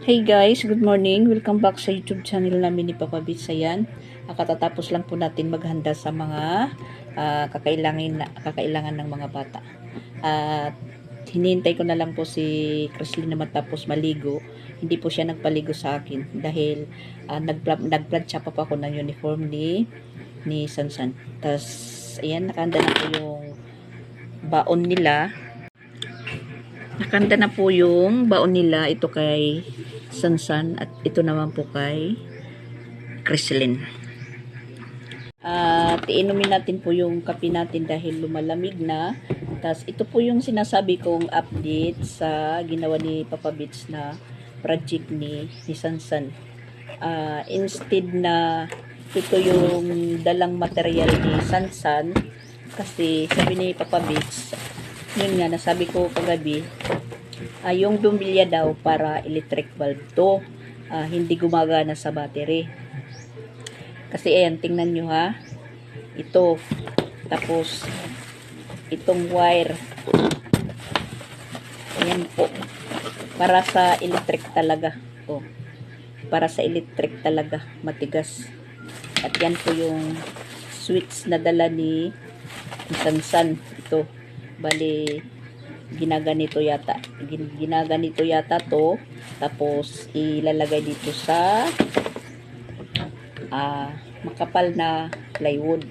Hey guys, good morning. Welcome back sa YouTube channel namin ni Papa Bits. Ayan, katatapos lang po natin maghanda sa mga kakailangan ng mga bata. At hinihintay ko na lang po si Chrislyn na matapos maligo. Hindi po siya nagpaligo sa akin dahil nagplancha pa ako ng uniform ni Sansan. Tapos, ayan, nakahanda na po yung baon nila. Nakanta na po yung baon nila. Ito kay Sansan at ito naman po kay Chrislyn. At iinumin natin po yung kape natin dahil lumalamig na. Tapos ito po yung sinasabi kong update sa ginawa ni Papa Bits na project ni Sansan. Instead na ito yung dalang material ni Sansan, kasi sabi ni Papa Bits, yun nga, nasabi ko kagabi, yung bumbilya daw para electric bulb to, hindi gumagana sa battery. Kasi ayan, tingnan nyo ha, ito, tapos itong wire, ayan po, para sa electric talaga, para sa electric talaga, matigas. At yan po yung switch na dala ni Sansan, ito. Bali, ginaganito yata to, tapos ilalagay dito sa makapal na plywood.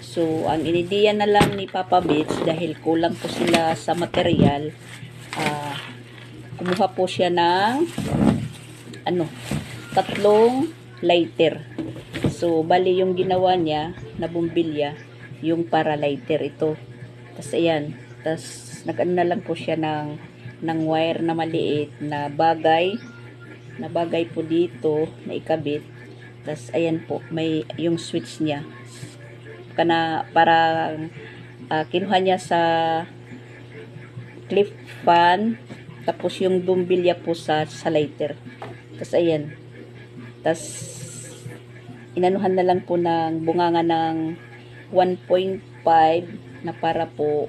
So ang inidiya na lang ni Papa Bits, dahil kulang po sila sa material, kumuha po siya ng 3 lighter. So bali yung ginawa niya na bumbilya, yung para lighter ito. Tapos ayan, tapos nag-ano na lang po siya ng wire na maliit na bagay po dito na ikabit. Tapos ayan po, may yung switch niya para kinuha niya sa clip fan, tapos yung bumbilya po sa lighter. Tapos ayan, tapos inanuhan na lang po ng bunganga ng 1.5 na para po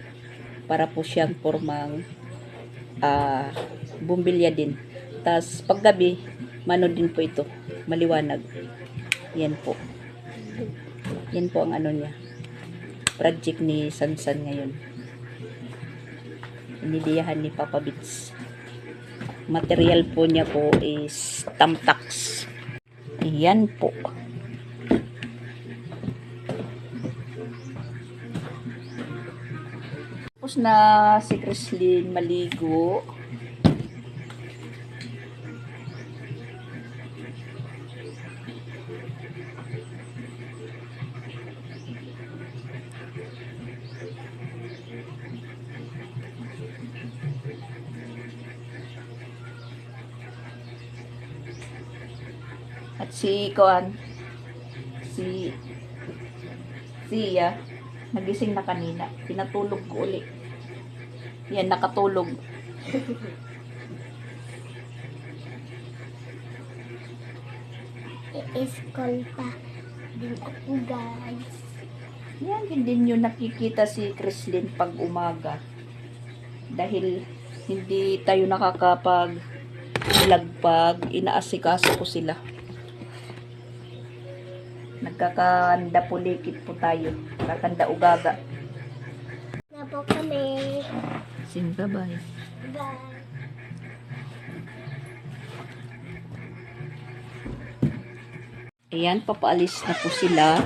siyang formang bumbilya din. Tas paggabi, mano din po ito, maliwanag. Yan po ang ano niya, project ni Sansan ngayon, inidiyahan ni Papa Bits. Material po niya po is Tamtax. Yan po. Tapos na si Chrislyn maligo. At si Siya, nagising na kanina. Pinatulog ko ulit. Yan, nakatulog. I-school pa din ako, guys. Yan, hindi nyo nakikita si Chrislyn pag umaga. Dahil hindi tayo nakakapag-vlog pag inaasikaso ko sila. Nagkakanda pulikit po tayo. Kakanda ugaga. Na po kami. Bye-bye. Bye. Ayan, papaalis na po sila.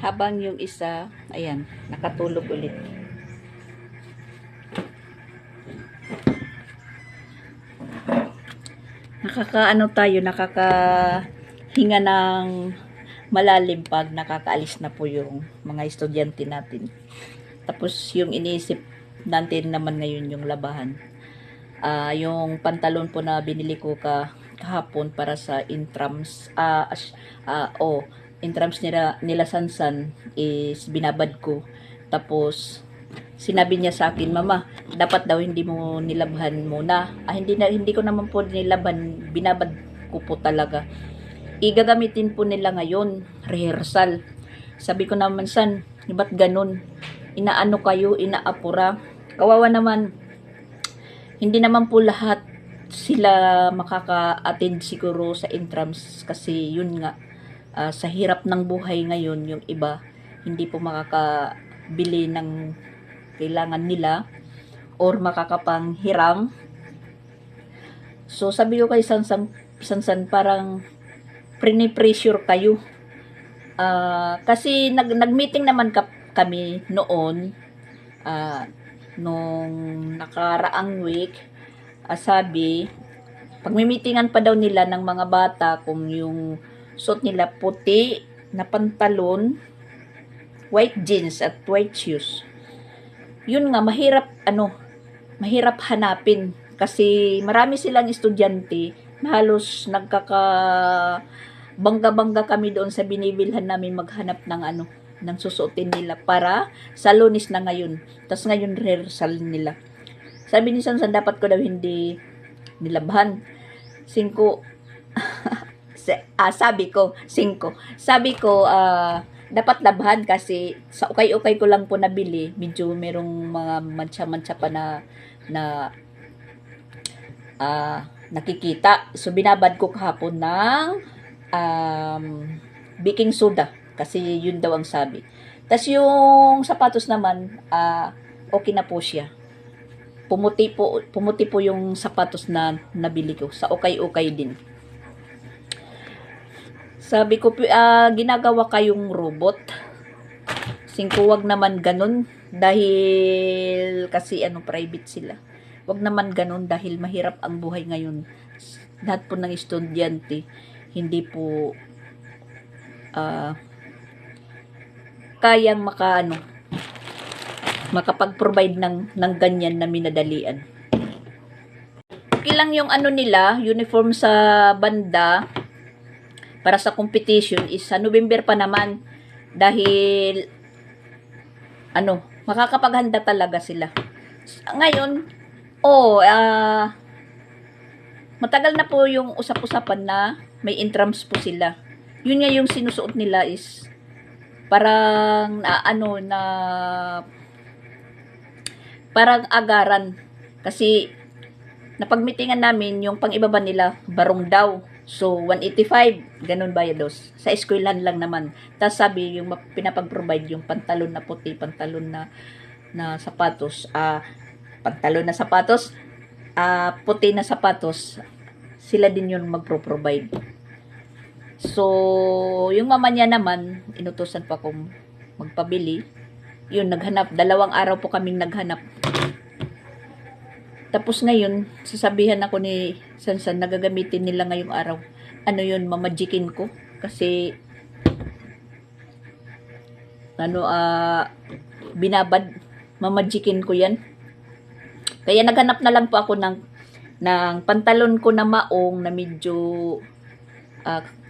Habang yung isa, ayan, nakatulog ulit. Nakakahinga ng malalim pag nakakaalis na po yung mga estudyante natin. Tapos yung iniisip natin naman ngayon yung labahan. Yung pantalon po na binili ko kahapon para sa intrams, intrams nila Sansan is binabad ko. Tapos sinabi niya sa akin, "Mama, dapat daw hindi mo nilabhan muna." Hindi ko naman po nilabhan, binabad ko po talaga. Igagamitin po nila ngayon, rehearsal. Sabi ko naman, "San, ba't ganun? Inaano kayo, inaapura." Kawawa naman, hindi naman po lahat sila makaka-attend siguro sa intrams kasi yun nga, sa hirap ng buhay ngayon, yung iba hindi po makakabili ng kailangan nila or makakapanghiram. So sabi ko kay Sansan, parang pressure kayo. Kasi nag-meeting naman kami noon, nung nakaraang week. Sabi, pagmimitingan pa daw nila ng mga bata kung yung suot nila puti na pantalon, white jeans at white shoes. Yun nga, mahirap hanapin kasi marami silang estudyante na halos bangga-bangga kami doon sa binibilhan namin maghanap ng susuotin nila para sa Lunes na ngayon. Tapos ngayon rehearsal nila. Sabi ni Sansan, dapat ko daw hindi nilabhan. 5. Sabi ko, dapat labhan kasi sa ukay-ukay ko lang po nabili, medyo merong mga mancha-mancha pa na nakikita. So, binabad ko kahapon ng baking soda kasi yun daw ang sabi. Tapos yung sapatos naman, okay na po siya. Pumuti po yung sapatos na nabili ko. Sa ukay-ukay din. Sabi ko, ginagawa kayong robot. 5, wag naman ganun. Dahil, kasi private sila. Wag naman ganun dahil mahirap ang buhay ngayon. Lahat po ng estudyante, hindi po kayang makapag-provide ng ganyan na minadalian. Okay lang yung nila, uniform sa banda para sa competition is sa November pa naman dahil makakapaghanda talaga sila. Ngayon, matagal na po yung usap-usapan na may intrams po sila. Yun nga yung sinusuot nila is parang parang agaran. Kasi napagmitingan namin yung pang-ibaba nila, barong daw. So, 185, ganun bayados. Sa eskwelahan lang naman. Tapos sabi, yung pinapag-provide yung pantalon na puti, pantalon na sapatos, puti na sapatos, sila din yung magpro-provide. So, yung mama niya naman, inutusan pa akong magpabili. Yun, naghanap. 2 araw po kaming naghanap. Tapos ngayon, sasabihan ako ni Sansan, nagagamitin nila ngayong araw. Yun, mamajikin ko. Kasi, binabad, mamajikin ko yan. Kaya naghanap na lang po ako ng pantalon ko na maong na medyo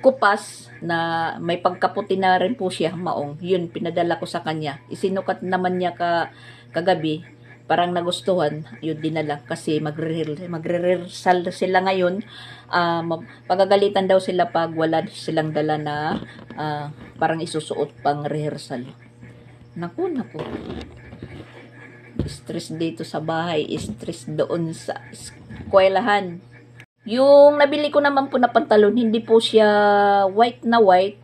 kupas na may pagkaputi na rin po siya, maong. Yun, pinadala ko sa kanya. Isinukat naman niya kagabi. Parang nagustuhan, yun dinala. Kasi magre-rehearsal sila ngayon. Pagagalitan daw sila pag wala silang dala na parang isusuot pang rehearsal. Naku. Stress dito sa bahay, stress doon sa eskwelahan. Yung nabili ko naman po na pantalon, hindi po siya white na white.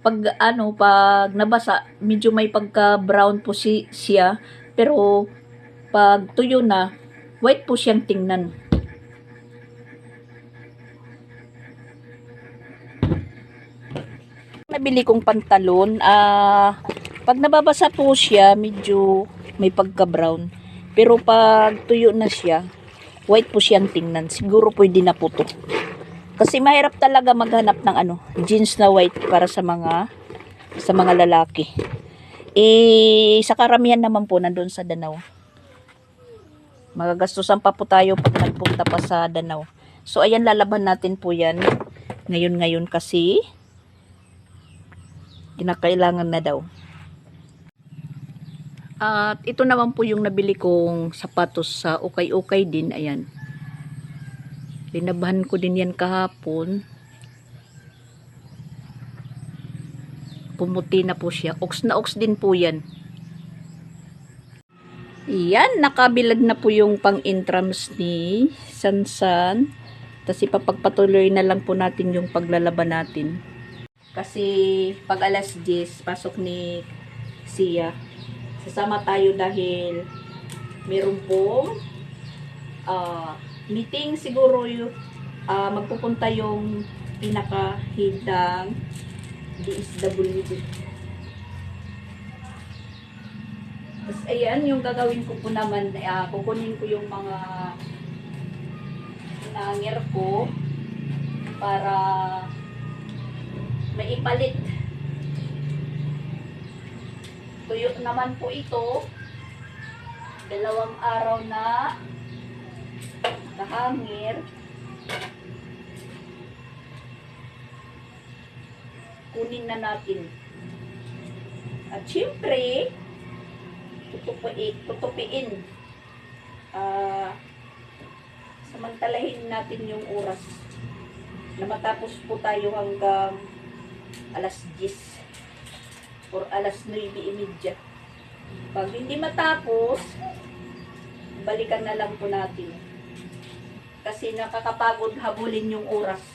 Pag nabasa, medyo may pagka-brown po siya. Pero pag tuyo na, white po siyang tingnan. Nabili kong pantalon, pag nababasa po siya, medyo may pagka-brown. Pero pag tuyo na siya, white po siyang tingnan. Siguro pwede na po to. Kasi mahirap talaga maghanap ng jeans na white para sa mga lalaki. Sa karamihan naman po nandun sa Danau. Magagastusan pa po tayo pag nagpunta pa sa Danau. So ayan, lalaban natin po yan. Ngayon kasi kinakailangan na daw. At ito naman po yung nabili kong sapatos sa ukay-ukay din. Ayan. Linabahan ko din yan kahapon. Pumuti na po siya. Ox na ox din po yan. Yan, nakabilad na po yung pang-intrams ni Sansan. Tapos ipapagpatuloy na lang po natin yung paglalaban natin. Kasi pag alas 10, pasok ni Sia. Sasama tayo dahil meron pong meeting siguro yung magpupunta yung pinaka-hidang DSWD. Tapos ayan, yung gagawin ko po naman, kukunin ko yung mga inanger ko para maipalit. Tuyo naman po ito. 2 araw na nakahangir. Kunin na natin. At syempre, tutupiin. Samantalahin natin yung oras na matapos po tayo hanggang alas 10 or alas 9:30. Pag hindi matapos, balikan na lang po natin. Kasi nakakapagod habulin yung oras.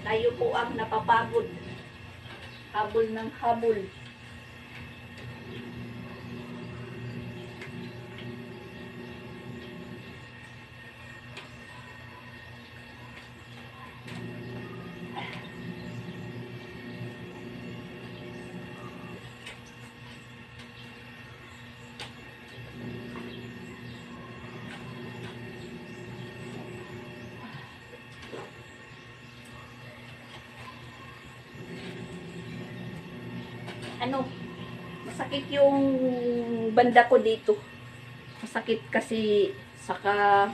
Tayo po ang napapagod. Habol ng habol. Masakit yung banda ko dito. Masakit kasi saka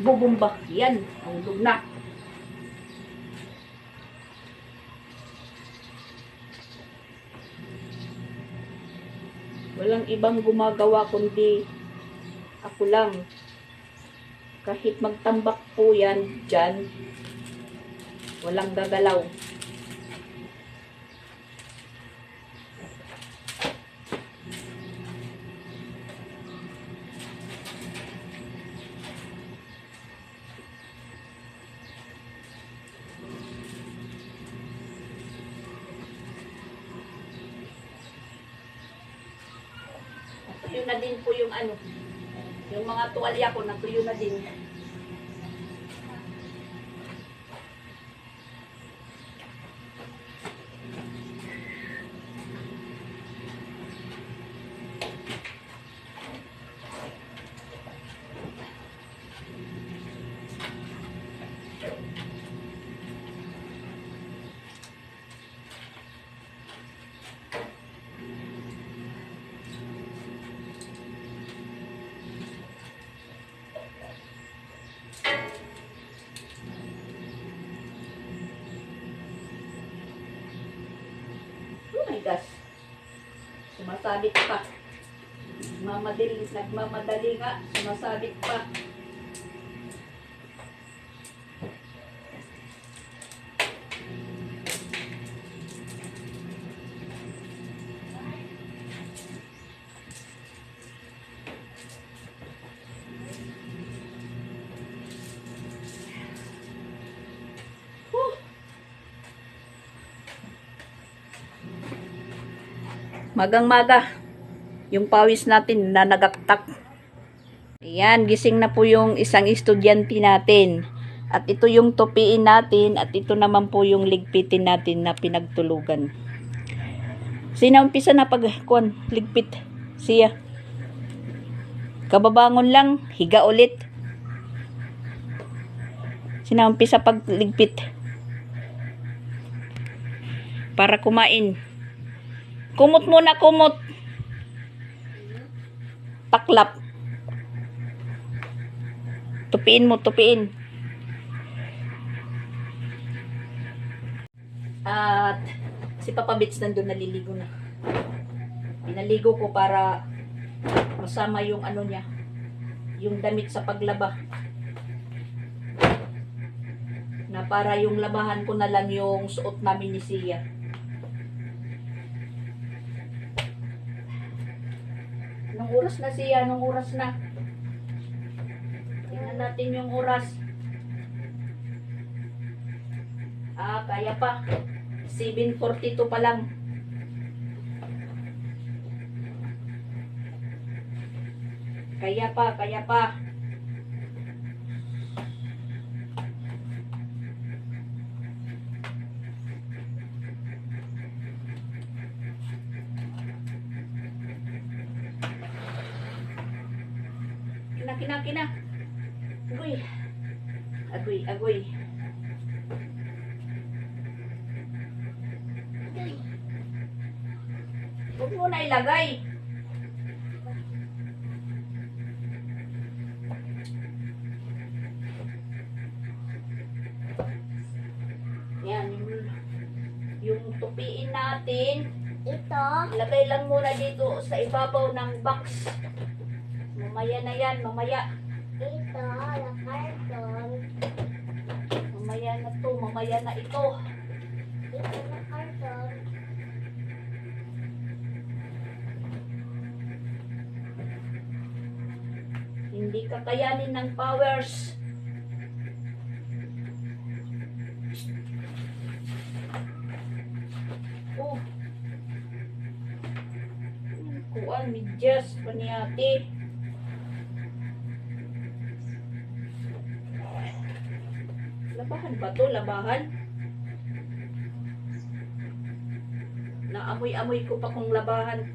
bubumba. Yan, hulog na. Walang ibang gumagawa kundi ako lang. Kahit magtambak po yan dyan, walang gagalaw. Natuyo na din po yung yung mga tuwalya ko, natuyo na din. Oh my gosh. Sumasabit pa. Nagmamadali nga. Sumasabit pa. Magang-maga. Yung pawis natin na nagaktak. Ayan, gising na po yung isang estudyante natin. At ito yung tupiin natin at ito naman po yung ligpitin natin na pinagtulugan. Sinaumpisa na ligpit. Siya. Kababangon lang, higa ulit. Sinaumpisa ligpit. Para kumain. Kumot muna, kumot. Taklap. Tupiin mo, tupiin. At si Papa Bits nandun naliligo na. Pinaligo ko para masama yung ano niya, yung damit sa paglaba. Na para yung labahan ko na lang yung suot namin ni Sia. Anong oras na Sia? Anong oras na? Tingnan natin yung oras. Kaya pa. 7:42 pa lang. Kaya pa, kaya pa. Kina. Agoy. Agoy. Huwag mo na ilagay. Yan, yung tupiin natin. Ito. Lagay lang muna dito sa ibabaw ng box. Mamaya na yan, mamaya. Ito. Na karton. Mamaya na to, mamaya na ito. Ito na karton. Hindi kakayanin ng powers. Oh. Kuan, medyas, paniati. Labahan ba to? Labahan? Naamoy-amoy ko pa kung labahan.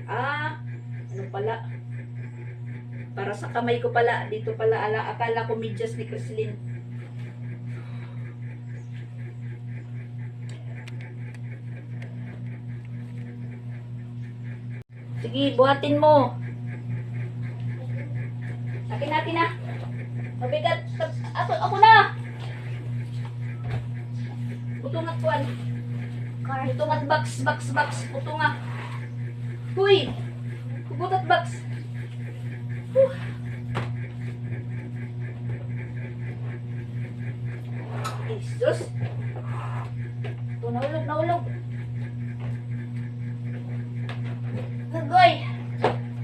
Ano pala? Para sa kamay ko pala. Dito pala, akala ko medyas ni Crislin. Sige, buhatin mo. Akin na. Mabigat. Ako na. Butungat kuan. Butungat box. Butungat. Huy. Butungat box. Jesus. Ito, nahulog. Nagoy.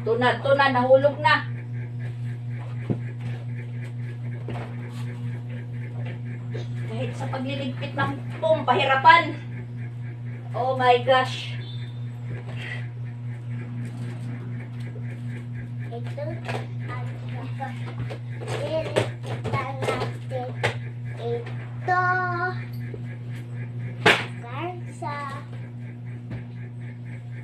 Ito na, nahulog na. Kahit sa pagliligpit ng pahirapan. Oh my gosh. Ito. At ililitan natin. Ito. Garza.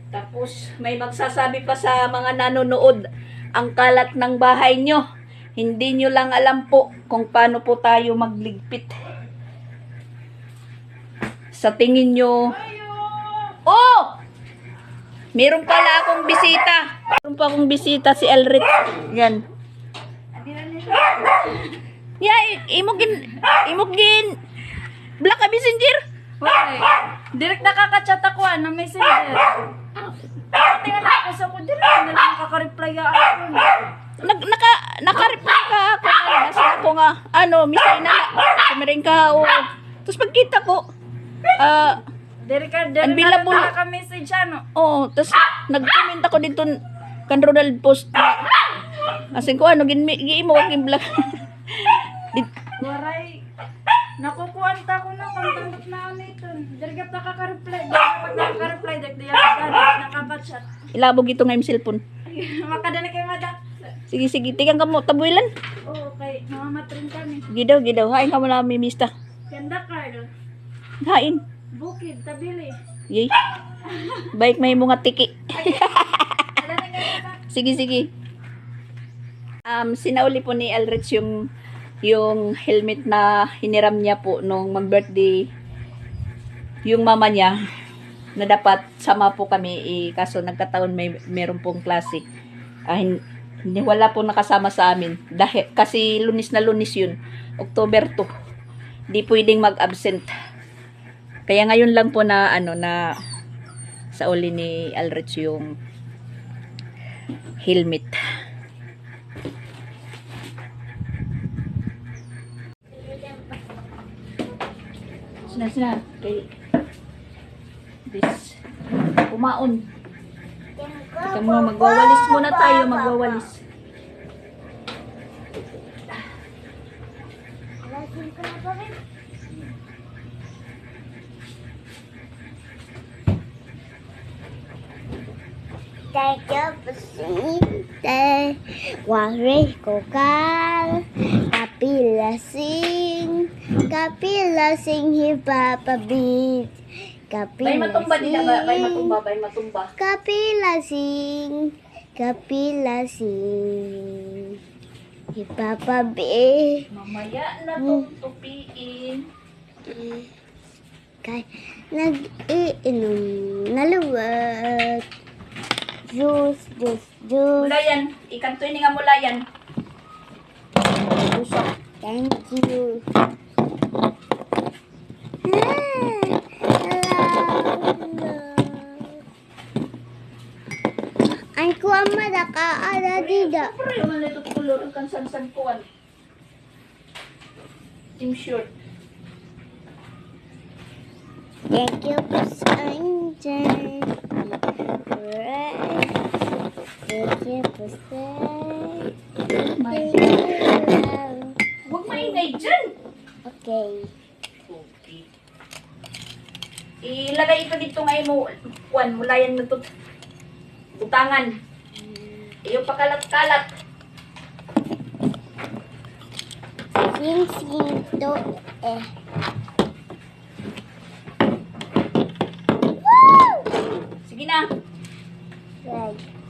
Tapos may magsasabi pa sa mga nanonood, ang kalat ng bahay nyo. Hindi nyo lang alam po kung paano po tayo magligpit. Sa tingin nyo, oh! Meron pala akong bisita. Meron pa akong bisita si Elrit. Yan. Imugin. Black ka messenger. Hoy, direct nakaka-chat ako na messenger. Tingnan ako sa ko direct na lang nakaka-reply ako. Naka-reply ka ako nga. Nasa ako nga. Misay na. Kumiring ka. Oh. Tapos pagkita ko, Direct unbillable. nakaka-message ano. Oo, tapos nag-comment ako dito kan Ronald post. Asin ko giimo wag black. Waray. Nakukuan ta ko na content na ano ito. Direct nakaka-reply. Pag nakaka-reply direct diyan nakaka-chat. Ilabog ito nga yung cellphone. Makadana kay madak. Sige, tigang ka mo tabuilan. Oo, okay. Mamamatrin kami. Gidaw. Hain ka mo na mimista. Ganda card. Hain. Bukid, tabili. Yay. Baik may mga tiki. Ala na nga. Sige. Sinauli po ni Elrich yung helmet na hiniram niya po nung mag-birthday yung mama niya na dapat sama po kami kaso nagkataon meron pong klase. Hindi, wala po nakasama sa amin. Dahil, kasi lunis na lunis yun. October 2. Di pwedeng mag-absent. Kaya ngayon lang po na, na sa uli ni Alrich yung helmet. Sina. Kay this. Kumaon. Ito mo, magwawalis muna tayo, magwawalis. Alasin ko na pa rin. Kapusinte, waris ko kal, kapilasing hipapabit, Bay matumba din na ba? Bay matumba. kapilasing, hipapabit, Mamaya na itong tupiin. kay nag-iinom naluwag. Juice. Mulayan. Ikanto ini nga mulayan. Usok. Thank you. Ang kuha mo na kaala dida. Pero yung mga ito kulor ang kansan-san kuwan. Team short. Thank you for saying Thank you for saying Huwag maingay dyan. Okay. Okay. Ilagay ito dito ngayon mo. Kuwan, mulayan mo ito. Butangan. Iyo pakalat-kalat. Sing to eh. Sige na. Right.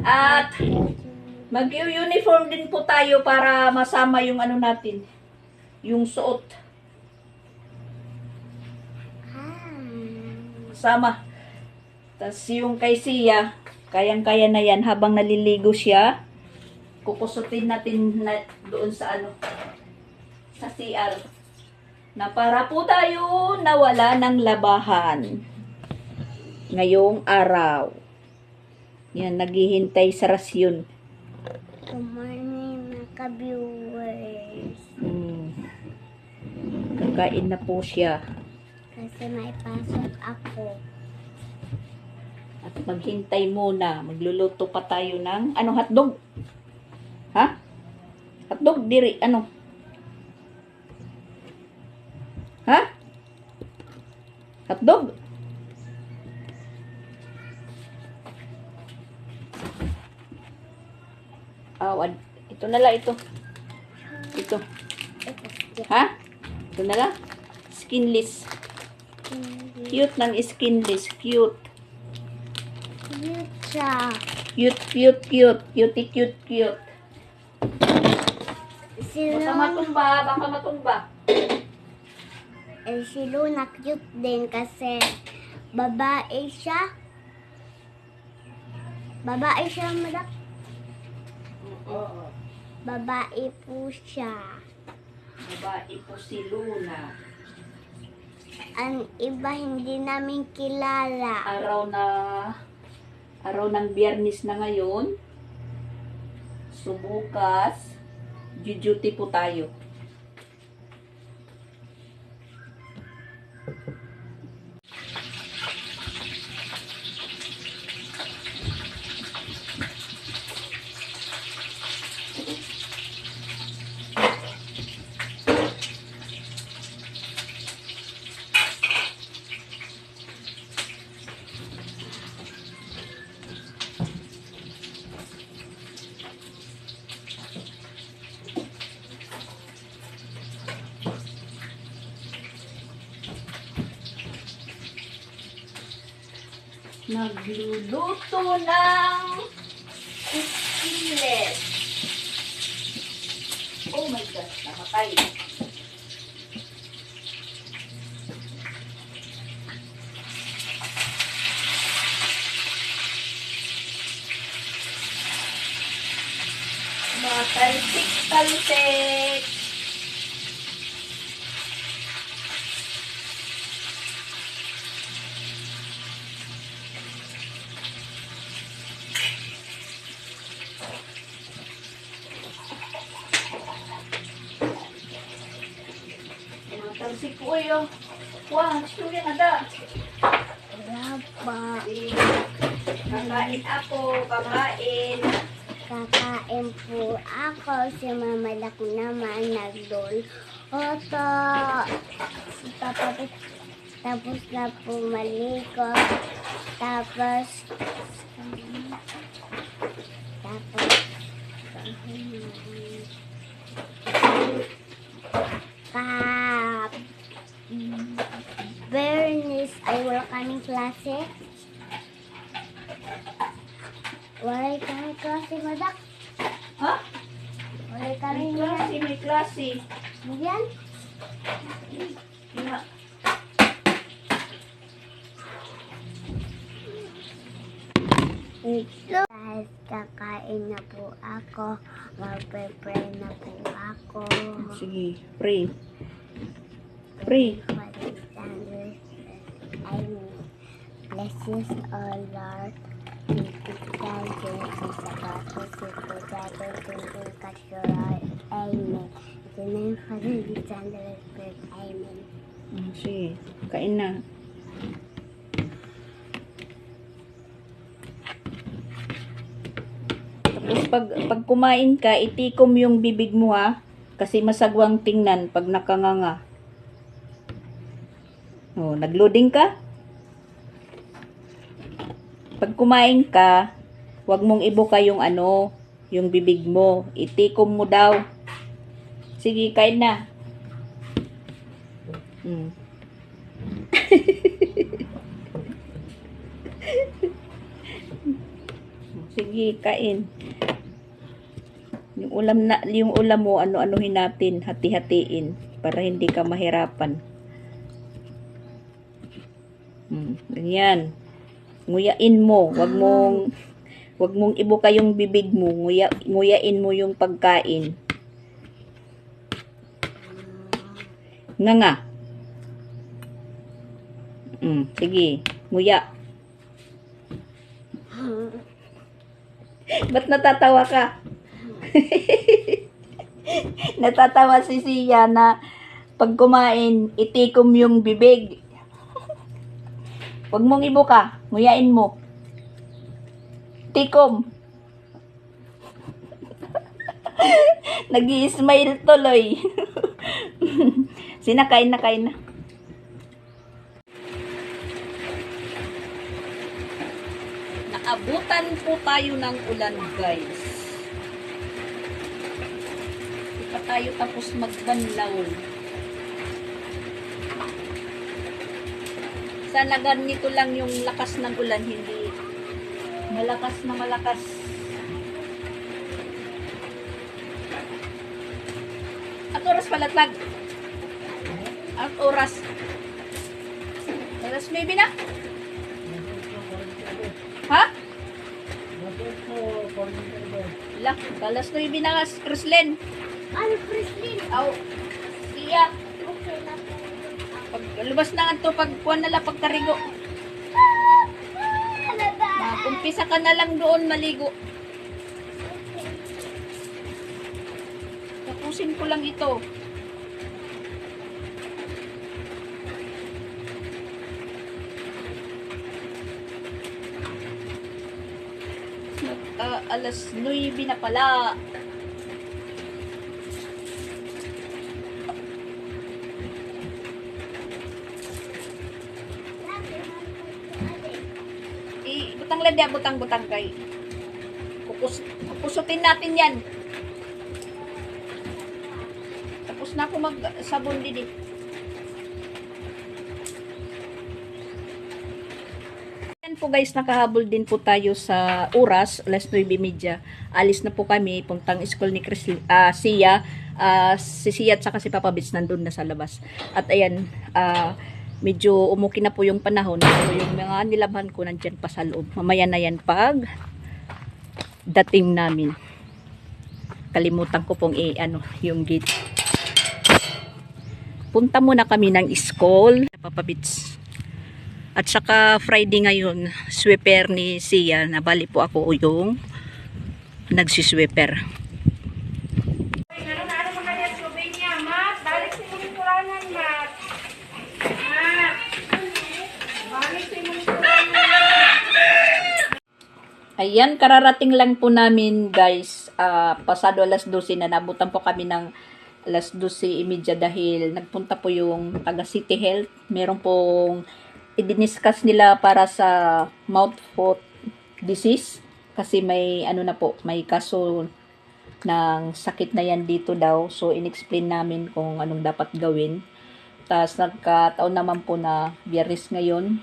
At mag-uniform din po tayo para masama yung ano natin. Yung suot. Sama. Tapos yung kay Sia, kayang-kaya na yan habang naliligo siya. Kukusutin natin na doon sa sa CR. Na para po tayo nawala ng labahan. Ngayong araw. Yan, naghihintay sa rasyon. Good morning, mga ka-viewers. Kakain na po siya. Kasi may pasok ako. At maghintay muna. Magluluto pa tayo ng, hotdog? Ha? Hotdog, diri, Ha? Hotdog? Ito na lang, ito. Ito. Ha? Ito na lang. Skinless. Cute ng skinless. Cute. Cute siya. Cute. Cute. Si Baka matumba. Si Luna cute din kasi babae siya. Babae siya, madak. Babae po siya. Babae po si Luna. Ang iba hindi namin kilala. Araw ng Biyernes na ngayon. So bukas, duty po tayo. Nagluluto ng skillet. Oh my gosh, namatay. Matalsik-talsik. Matalsik ko yun. Wah, gusto yan ada. Wala pa. Kakain ako, kakain. Kakain po ako. Si Mama Lak naman nagdol. Oto. Tapos na po maligo. Tapos Bernice ay wala kaming klase. Wala kaming klase, Madak. Ha? Wala May kaming klase, may klase. yan. Nga. Ito. Guys, kakain na po ako. Magpe-pray na po ako. Sige, pray. Pray. Bless us, O Lord. Bigyan Jesus sa bato, si Pudato, tungkol kasyuray. Amen. Ito na yung Father, the Son, the Holy Spirit. Amen. Sige, kain na. Tapos pag kumain ka, itikom yung bibig mo ha. Kasi masagwang tingnan pag nakanganga. Oh, nagloading ka? Pag kumain ka, wag mong ibuka yung yung bibig mo. Itikom mo daw. Sige, kain na. Sige, kain. Yung ulam mo, ano-anuhin natin, hati-hatiin para hindi ka mahirapan. Ganyan. Nguyain mo, wag mong ibuka yung bibig mo, nguyain mo yung pagkain. Nga. Sige, nguya. Ba't natatawa ka? Natatawa si Sia na pag kumain, itikom yung bibig. Huwag mong ibuka, nguyain mo. Tikom. Nag-i-smile tuloy. Sinakain na, kain na. Naabutan po tayo ng ulan, guys. Hindi pa tayo tapos magbanlaw. Sana ganito lang yung lakas ng ulan, hindi malakas na malakas. At oras palatag. At oras. Oras maybe na? Ha? Lah, kalas 9 na Krislen. Ano, Christine? Aw, iya. Okay na po. Pag lubas na nga to, pag kuwan na lang pagkarigo. Kumpisa ka na lang doon maligo. Tapusin ko lang ito. Alas 9 na pala. Butang ladya, butang kay. Kukusutin natin yan. Tapos na ako magsabon din. po guys, nakahabol din po tayo sa oras, alas 9:30. Alis na po kami, puntang school ni Sia. Si Sia at saka si Papa Bits nandun na sa labas. At ayan, medyo umuki na po yung panahon. So yung mga nilabhan ko nandyan pa sa loob. Mamaya na yan pag dating namin. Kalimutan ko pong yung gate. Punta muna kami ng school, Papa Bits. At saka Friday ngayon, sweeper ni Sia. Nabali po ako yung nagsisweeper. Ano mo kanya tubig niya, Mat? Balik sa inyong kulanan, Mat. Mat. Balik sa inyong kulanan. Ayan, kararating lang po namin guys. Pasado alas 12 na, nabutan po kami ng alas 12:30 dahil nagpunta po yung taga City Health. Meron pong i-discuss nila para sa mouth foot disease kasi may may kaso ng sakit na yan dito daw. So inexplain namin kung anong dapat gawin. Tapos nagkataon naman po na Biyernes ngayon,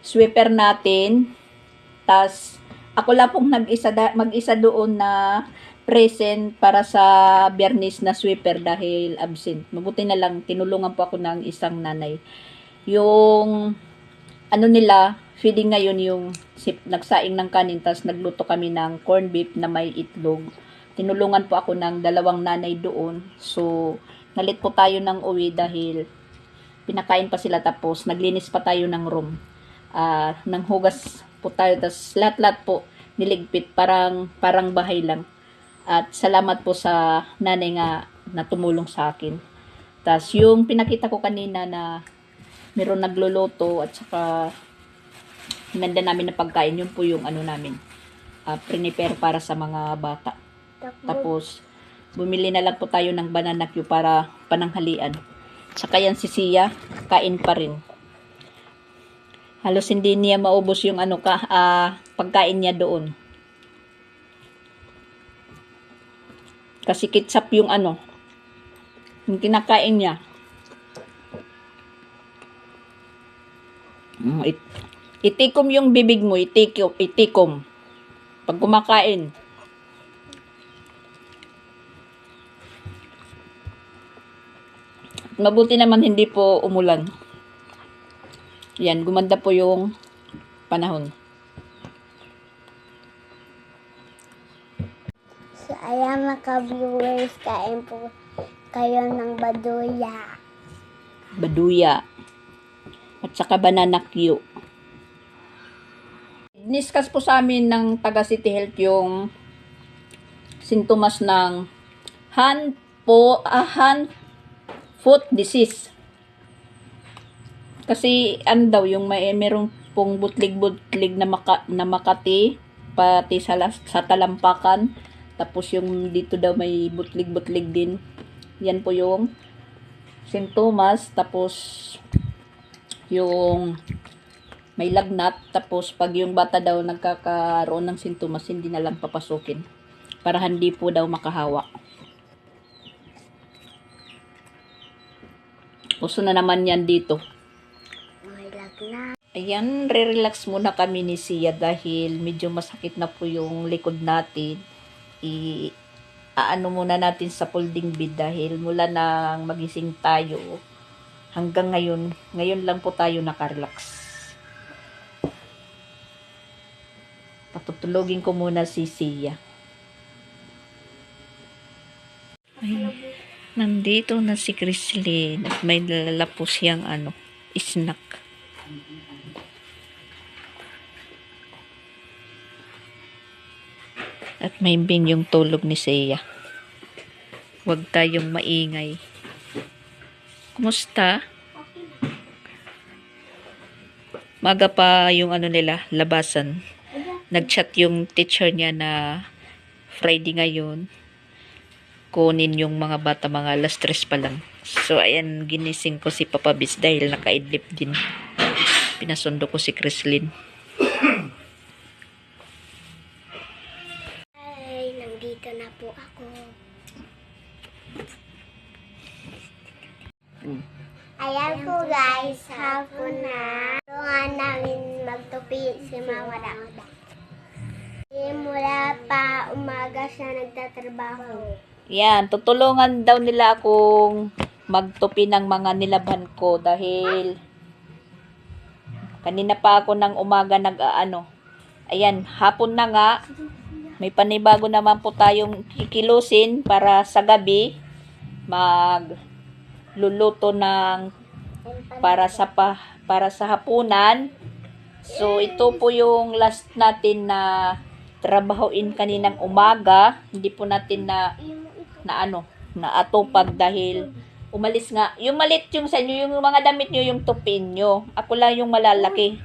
sweeper natin. Tapos ako lang pong mag-isa doon na present para sa Biyernes na sweeper dahil absent. Mabuti na lang, tinulungan po ako ng isang nanay. Yung nila, feeding ngayon yung nagsaing ng kanin, tapos nagluto kami ng corn beef na may itlog. Tinulungan po ako ng dalawang nanay doon. So, nalit po tayo ng uwi dahil pinakain pa sila, tapos naglinis pa tayo ng room. Nang hugas po tayo, tapos lahat-lahat po niligpit, parang bahay lang. At salamat po sa nanay nga na tumulong sa akin. Tapos yung pinakita ko kanina na meron nagluluto at saka hinanda namin na pagkain, yun po yung namin. Prepare para sa mga bata. Tapos bumili na lang po tayo ng banana Q para pananghalian. Saka yan si Sia, kain pa rin. Halos hindi niya maubos yung pagkain niya doon. Kasi ketchup yung yung kinakain niya. Itikom yung bibig mo, itikom. Pag kumakain. Mabuti naman hindi po umulan. Yan, gumanda po yung panahon. So, ayan mga viewers, kain po kayo ng baduya. Baduya. At saka banana Q. Discuss po sa amin ng taga City Health yung sintomas ng hand foot disease. Kasi daw yung merong pong butlig-butlig na makati pati sa talampakan. Tapos yung dito daw may butlig-butlig din. Yan po yung sintomas. Tapos yung may lagnat. Tapos pag yung bata daw nagkakaroon ng sintomas, hindi na lang papasukin. Para hindi po daw makahawa. Puso na naman yan dito. May lagnat. Ayan, re-relax muna kami ni Sia dahil medyo masakit na po yung likod natin. Muna natin sa folding bed dahil mula nang magising tayo hanggang ngayon lang po tayo nakarelax. Patutulogin ko muna si Sia. Ay, nandito na si Chrislyn at may lalapos siyang snack. At may bing yung tulog ni Sia. Huwag tayong maingay. Kumusta? Maga pa yung nila, labasan. Nag-chat yung teacher niya na Friday ngayon. Kunin yung mga bata, mga alas 3 pa lang. So, ayan, ginising ko si Papa Bits dahil nakaidlip din. Pinasundo ko si Chrislyn. Nandito na po ako. Ayan po guys, hapon na. So Tutulungan namin magtupi si Mama daw. Mula pa umaga siya nagtatrabaho. Yan, tutulungan daw nila akong magtupi ng mga nilabhan ko dahil kanina pa ako ng umaga nag-aano. Ayan, hapon na nga. May panibago naman po tayong kikilusin para sa gabi magluluto ng para sa hapunan. So ito po yung last natin na trabahoin kaninang umaga. Hindi po natin naatupag dahil umalis nga. Yung malit yung sa inyo, yung mga damit nyo, yung tupin nyo. Ako lang yung malalaki.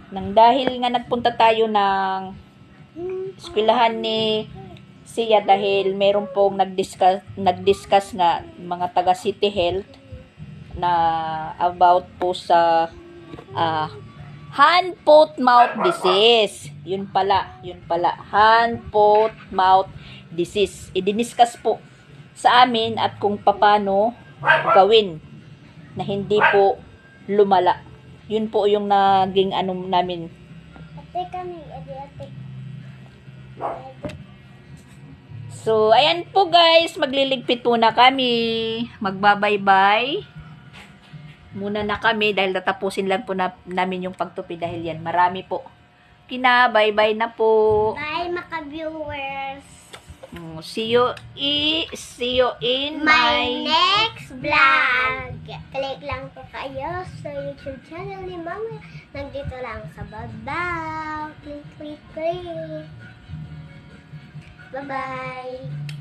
Nang dahil nga nagpunta tayo ng eskwelahan ni Sia dahil meron pong nag-discuss nga mga taga City Health na about po sa hand, foot, mouth disease. Yun pala. Hand, foot, mouth disease. I-discuss po sa amin at kung paano gawin na hindi po lumala. Yun po yung naging namin. Ate kami, ate. So, ayan po guys, magliligpit po na kami. Magbabay-bye. Muna na kami dahil tatapusin lang po namin yung pagtupi dahil yan. Marami po. Bye-bye na po. Bye mga viewers. See you in My next vlog. Click lang po kayo sa YouTube channel ni Mama. Nandito lang sa baba. Click. Bye-bye.